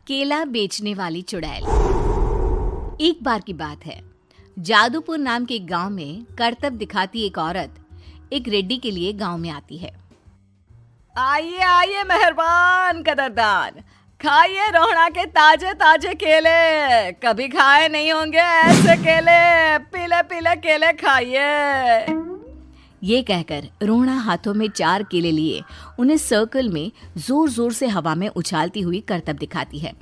केला बेचने वाली चुड़ैल। एक बार की बात है, जादूपुर नाम के एक गांव में करतब दिखाती एक औरत एक रेड्डी के लिए गांव में आती है। आइए आइए मेहरबान कदरदान, खाइए रोहड़ा के ताजे ताजे केले। कभी खाए नहीं होंगे ऐसे केले, पीले पीले केले खाइए। ये कहकर रोहड़ा हाथों में 4 केले लिए उन्हें सर्कल में जोर जोर से हवा में उछालती हुई करतब दिखाती है,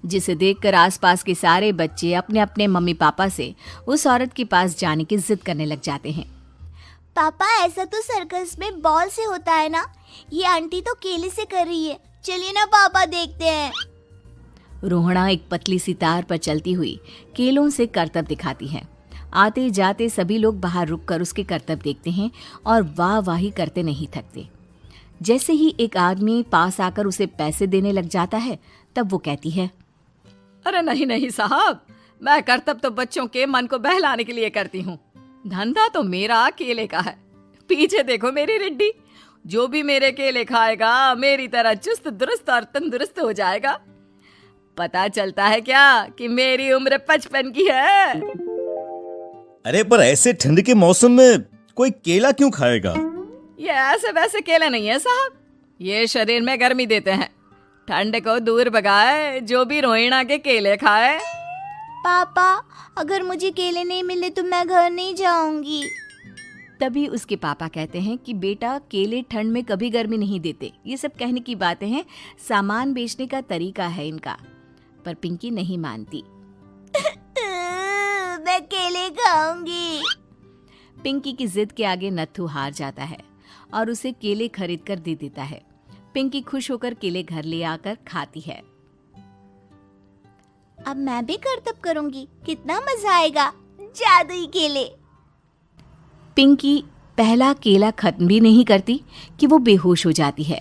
जिसे देखकर आसपास के सारे बच्चे अपने अपने मम्मी पापा से उस औरत के पास जाने की जिद करने लग जाते हैं। पापा, ऐसा तो सर्कस में बॉल से होता है ना, ये आंटी तो केले से कर रही है। चलिए ना पापा, देखते हैं। रोहड़ा एक पतली सी तार पर चलती हुई केलों से करतब दिखाती है। आते जाते सभी लोग बाहर रुककर उसके करतब देखते हैं और वाह वाही करते नहीं थकते। जैसे ही एक आदमी पास आकर उसे पैसे देने लग जाता है, तब वो कहती है, अरे नहीं नहीं साहब, मैं करतब तो बच्चों के मन को बहलाने के लिए करती हूँ। धंधा तो मेरा केले का है। पीछे देखो मेरी रिड्डी, जो भी मेरे केले खाएगा मेरी तरह चुस्त दुरुस्त और तंदुरुस्त हो जाएगा। पता चलता है क्या कि मेरी उम्र 55 की है। अरे पर ऐसे ठंड के मौसम में कोई केला क्यों खाएगा? ये ऐसे वैसे केले नहीं है साहब, ये शरीर में गर्मी देते हैं। ठंड को दूर भगाए जो भी रोहिणा के केले खाए। पापा, अगर मुझे केले नहीं मिले तो मैं घर नहीं जाऊंगी। तभी उसके पापा कहते हैं कि बेटा, केले ठंड में कभी गर्मी नहीं देते। ये सब कहने की बातें हैं, सामान बेचने का तरीका है इनका। पर पिंकी नहीं मानती। मैं केले खाऊंगी। पिंकी की जिद के आगे नत्थू हार जाता है और उसे केले खरीद कर दे देता है। पिंकी खुश होकर केले घर ले आकर खाती है। अब मैं भी करतब करूंगी, कितना मजा आएगा। जादुई केले। पिंकी पहला केला खत्म भी नहीं करती कि वो बेहोश हो जाती है।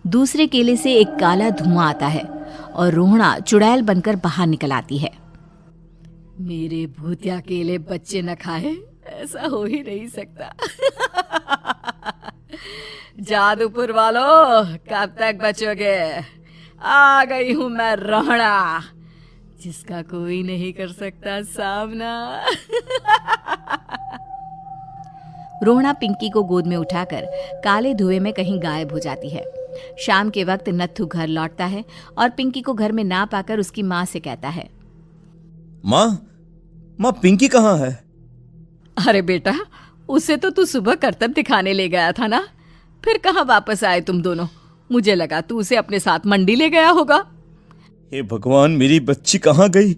दूसरे केले से एक काला धुआं आता है और रोहड़ा चुड़ैल बनकर बाहर निकल आती है। मेरे भूतिया केले बच्चे न खाए, ऐसा हो ही नहीं सकता। जादूपुर वालों, कब तक बचोगे? आ गई हूं मैं रोहड़ा, जिसका कोई नहीं कर सकता सामना। रोहड़ा पिंकी को गोद में उठाकर काले धुएं में कहीं गायब हो जाती है। शाम के वक्त नत्थू घर लौटता है और पिंकी को घर में ना पाकर उसकी माँ से कहता है, माँ पिंकी कहाँ है? अरे बेटा, उसे तो तू सुबह करतब दिखाने ले गया था ना, फिर कहाँ वापस आए तुम दोनों? मुझे लगा तू उसे अपने साथ मंडी ले गया होगा। हे भगवान, मेरी बच्ची कहाँ गई?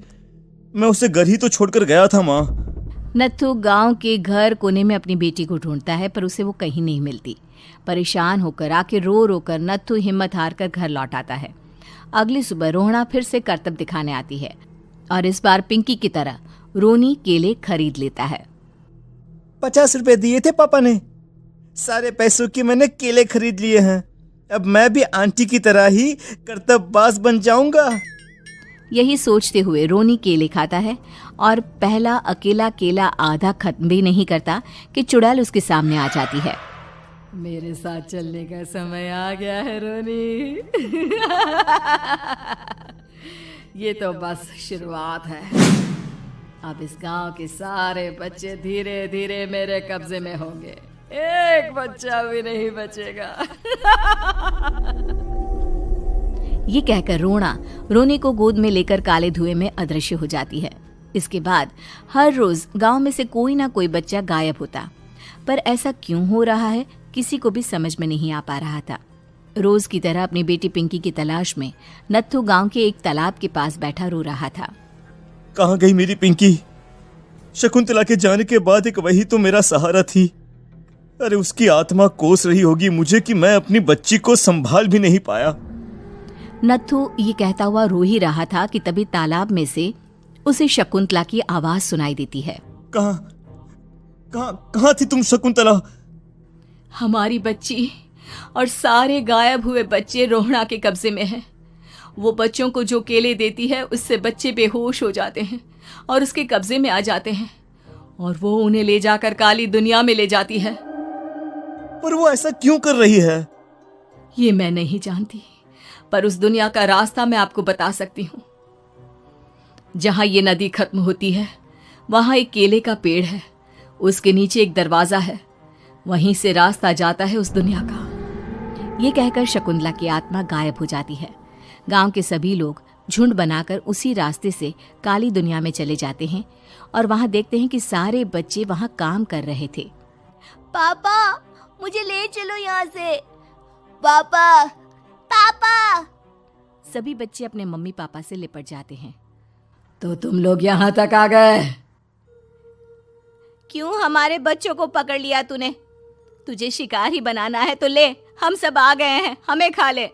मैं उसे घर ही तो छोड़कर गया था माँ। नत्थू गांव के घर कोने में अपनी बेटी को ढूंढता है, पर उसे वो कहीं नहीं मिलती। परेशान होकर आखिर रो रो कर नत्थू हिम्मत हार कर घर लौट आता है। अगली सुबह रोहड़ा फिर से करतब दिखाने आती है और इस बार पिंकी की तरह रोनी केले खरीद लेता है। 50 रुपए दिए थे पापा ने, सारे पैसों की मैंने केले खरीद लिए हैं। अब मैं भी आंटी की तरह ही करतबबाज बन जाऊंगा। यही सोचते हुए रोनी केले खाता है और पहला अकेला केला आधा खत्म भी नहीं करता कि चुड़ैल उसके सामने आ जाती है। मेरे साथ चलने का समय आ गया है रोनी। ये तो बस शुरुआत है। अब इस गांव के सारे बच्चे धीरे धीरे मेरे कब्जे में होंगे, एक बच्चा भी नहीं बचेगा। ये कहकर रोना रोनी को गोद में लेकर काले धुएं में अदृश्य हो जाती है। इसके बाद हर रोज गांव में से कोई ना कोई बच्चा गायब होता, पर ऐसा क्यों हो रहा है किसी को भी समझ में नहीं आ पा रहा था। रोज की तरह अपनी बेटी पिंकी की तलाश में नत्थू गांव के एक तालाब के पास बैठा रो रहा था। कहाँ गई मेरी पिंकी? शकुंतला के जाने के बाद एक वही तो मेरा सहारा थी। अरे उसकी आत्मा कोस रही होगी मुझे कि मैं अपनी बच्ची को संभाल भी नहीं पाया। नत्थू ये कहता हुआ रो ही रहा था कि तभी तालाब में से उसे शकुंतला की आवाज सुनाई देती है। कहाँ थी तुम शकुंतला? हमारी बच्ची और सारे गायब हुए बच्चे रोहड़ा के कब्जे में हैं। वो बच्चों को जो केले देती है उससे बच्चे बेहोश हो जाते हैं और उसके कब्जे में आ जाते हैं और वो उन्हें ले जाकर काली दुनिया में ले जाती है। पर वो ऐसा क्यों कर रही है? ये मैं नहीं जानती, पर उस दुनिया का रास्ता मैं आपको बता सकती हूँ। जहां ये नदी खत्म होती है वहां एक केले का पेड़ है, उसके नीचे एक दरवाजा है, वहीं से रास्ता जाता है उस दुनिया का। ये कहकर शकुंतला की आत्मा गायब हो जाती है। गांव के सभी लोग झुंड बनाकर उसी रास्ते से काली दुनिया में चले जाते हैं और वहां देखते हैं कि सारे बच्चे वहां काम कर रहे थे। पापा मुझे ले चलो यहाँ से। पापा पापा। सभी बच्चे अपने मम्मी पापा से लिपट जाते हैं। तो तुम लोग यहाँ तक आ गए? क्यों हमारे बच्चों को पकड़ लिया तूने? तुझे शिकार ही बनाना है तो ले, हम सब आ गए हैं, हमें खा ले।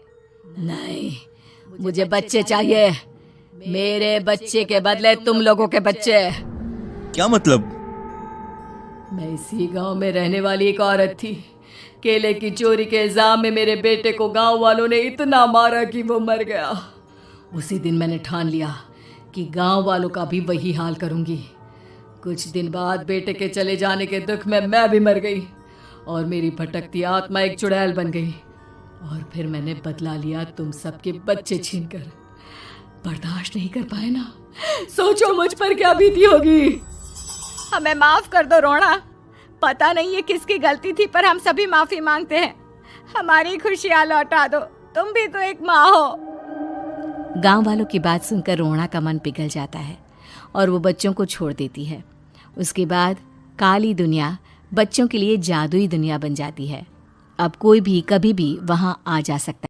नहीं, मुझे बच्चे चाहिए। मेरे बच्चे के बदले तुम लोगों के बच्चे। क्या मतलब? मैं इसी गांव में रहने वाली एक औरत थी। केले की चोरी के इल्जाम में मेरे बेटे को गांव वालों ने इतना मारा कि वो मर गया। उसी दिन मैंने ठान लिया कि गांव वालों का भी वही हाल करूंगी। कुछ दिन बाद बेटे के चले जाने के दुख में मैं भी मर गई और मेरी भटकती आत्मा एक चुड़ैल बन गई। और फिर मैंने बदला लिया तुम सबके बच्चे छीनकर। बर्दाश्त नहीं कर पाए ना? सोचो मुझ पर क्या बीती होगी। हमें माफ कर दो रोना। पता नहीं ये किसकी गलती थी, पर हम सभी माफी मांगते हैं। हमारी खुशियां लौटा दो, तुम भी तो एक माँ हो। गांव वालों की बात सुनकर रोना का मन पिघल जाता है और वो बच्चों को छोड़ देती है। उसके बाद काली दुनिया बच्चों के लिए जादुई दुनिया बन जाती है। अब कोई भी कभी भी वहां आ जा सकता है।